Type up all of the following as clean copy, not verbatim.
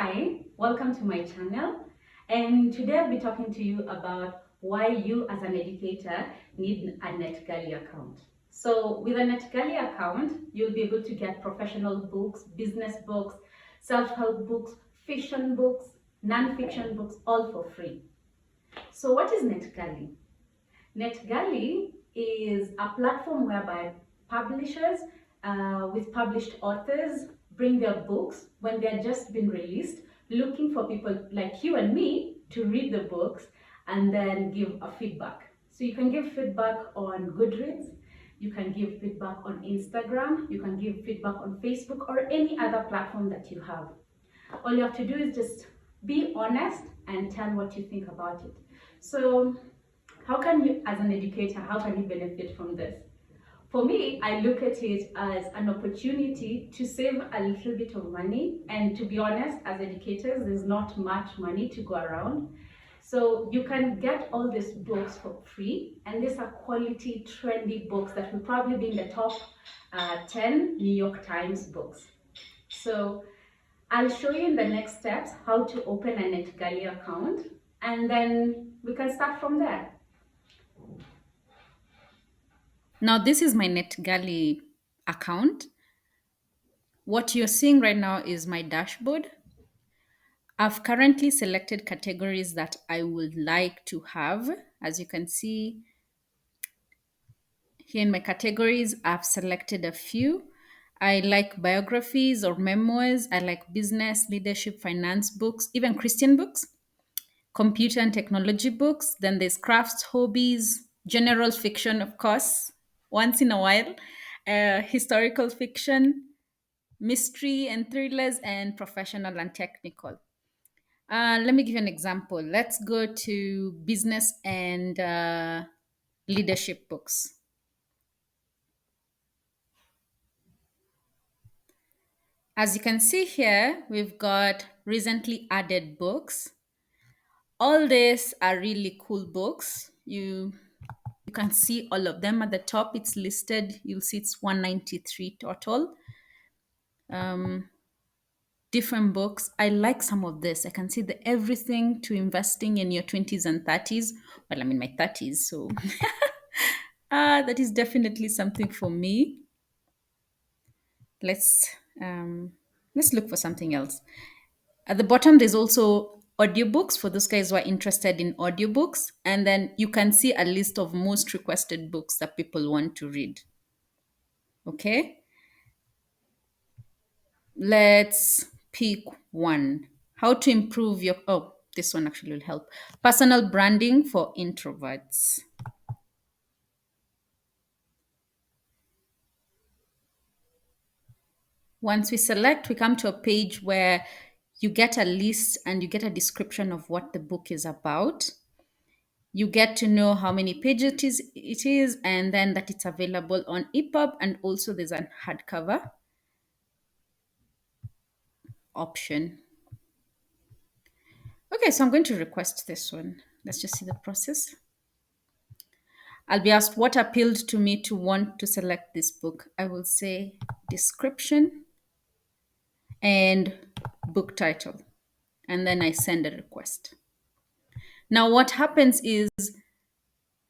Hi, welcome to my channel. And today I'll be talking to you about why you as an educator need a NetGalley account. So with a NetGalley account, you'll be able to get professional books, business books, self-help books, fiction books, non-fiction books, all for free. So what is NetGalley? NetGalley is a platform whereby publishers with published authors bring their books when they're just been released, looking for people like you and me to read the books and then give a feedback. So you can give feedback on Goodreads, you can give feedback on Instagram, you can give feedback on Facebook or any other platform that you have. All you have to do is just be honest and tell what you think about it. So how can you, as an educator, how can you benefit from this? For me, I look at it as an opportunity to save a little bit of money. And to be honest, as educators, there's not much money to go around. So you can get all these books for free. And these are quality, trendy books that will probably be in the top 10 New York Times books. So I'll show you in the next steps how to open a NetGalley account. And then we can start from there. Now, this is my NetGalley account. What you're seeing right now is my dashboard. I've currently selected categories that I would like to have. As you can see here in my categories, I've selected a few. I like biographies or memoirs. I like business, leadership, finance books, even Christian books, computer and technology books. Then there's crafts, hobbies, general fiction, of course, once in a while, historical fiction, mystery and thrillers, and professional and technical. Let me give you an example. Let's go to business and leadership books. As you can see here, we've got recently added books. All these are really cool books. You can see all of them at the top. It's listed. You'll see it's 193 total. Um, Different books. I like some of this. I can see the everything to investing in your 20s and 30s. Well, I'm in my 30s, so that is definitely something for me. Let's um, let's look for something else. At the bottom, there's also audiobooks for those guys who are interested in audiobooks. And then you can see a list of most requested books that people want to read. Okay. Let's pick one. How to improve your, oh, this one actually will help. Personal branding for introverts. Once we select, we come to a page where you get a list and you get a description of what the book is about. You get to know how many pages it is, and then that it's available on EPUB, and also there's a hardcover option. Okay, so I'm going to request this one. Let's just see the process. I'll be asked what appealed to me to want to select this book. I will say description and book title, and then I send a request. Now, what happens is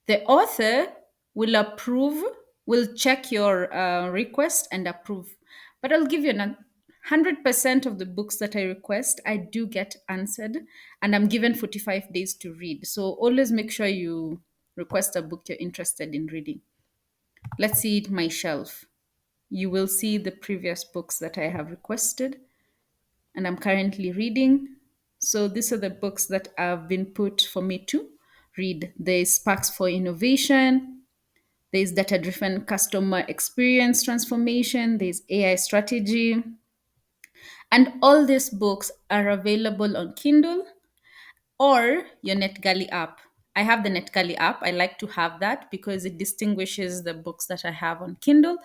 the author will approve, will check your request and approve. But I'll give you 100% of the books that I request, I do get answered, and I'm given 45 days to read. So always make sure you request a book you're interested in reading. Let's see it, my shelf. You will see the previous books that I have requested and I'm currently reading. So these are the books that have been put for me to read. There's Sparks for Innovation, there's Data Driven Customer Experience Transformation, there's AI Strategy. And all these books are available on Kindle or your NetGalley app. I have the NetGalley app. I like to have that because it distinguishes the books that I have on Kindle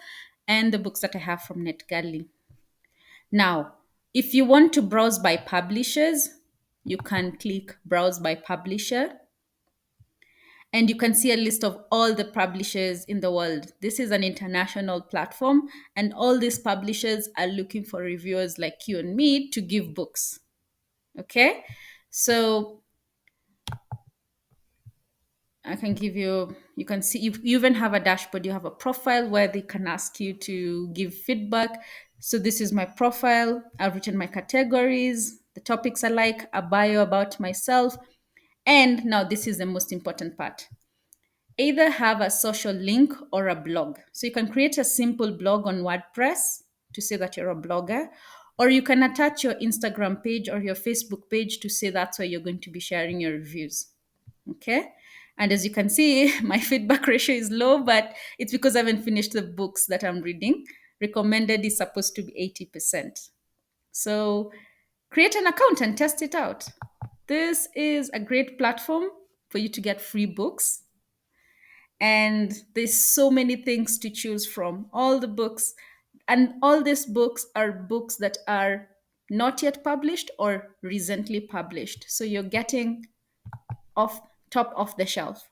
and the books that I have from NetGalley. Now, if you want to browse by publishers, you can click Browse by Publisher and you can see a list of all the publishers in the world. This is an international platform, and all these publishers are looking for reviewers like you and me to give books. Okay, so I can give you, you can see, you even have a dashboard. You have a profile where they can ask you to give feedback. So this is my profile. I've written my categories, the topics I like, a bio about myself. And now this is the most important part. Either have a social link or a blog. So you can create a simple blog on WordPress to say that you're a blogger, or you can attach your Instagram page or your Facebook page to say that's where you're going to be sharing your reviews. Okay. And as you can see, my feedback ratio is low, but it's because I haven't finished the books that I'm reading. Recommended is supposed to be 80%. So create an account and test it out. This is a great platform for you to get free books. And there's so many things to choose from. All the books, and all these books are books that are not yet published or recently published. So you're getting off top of the shelf.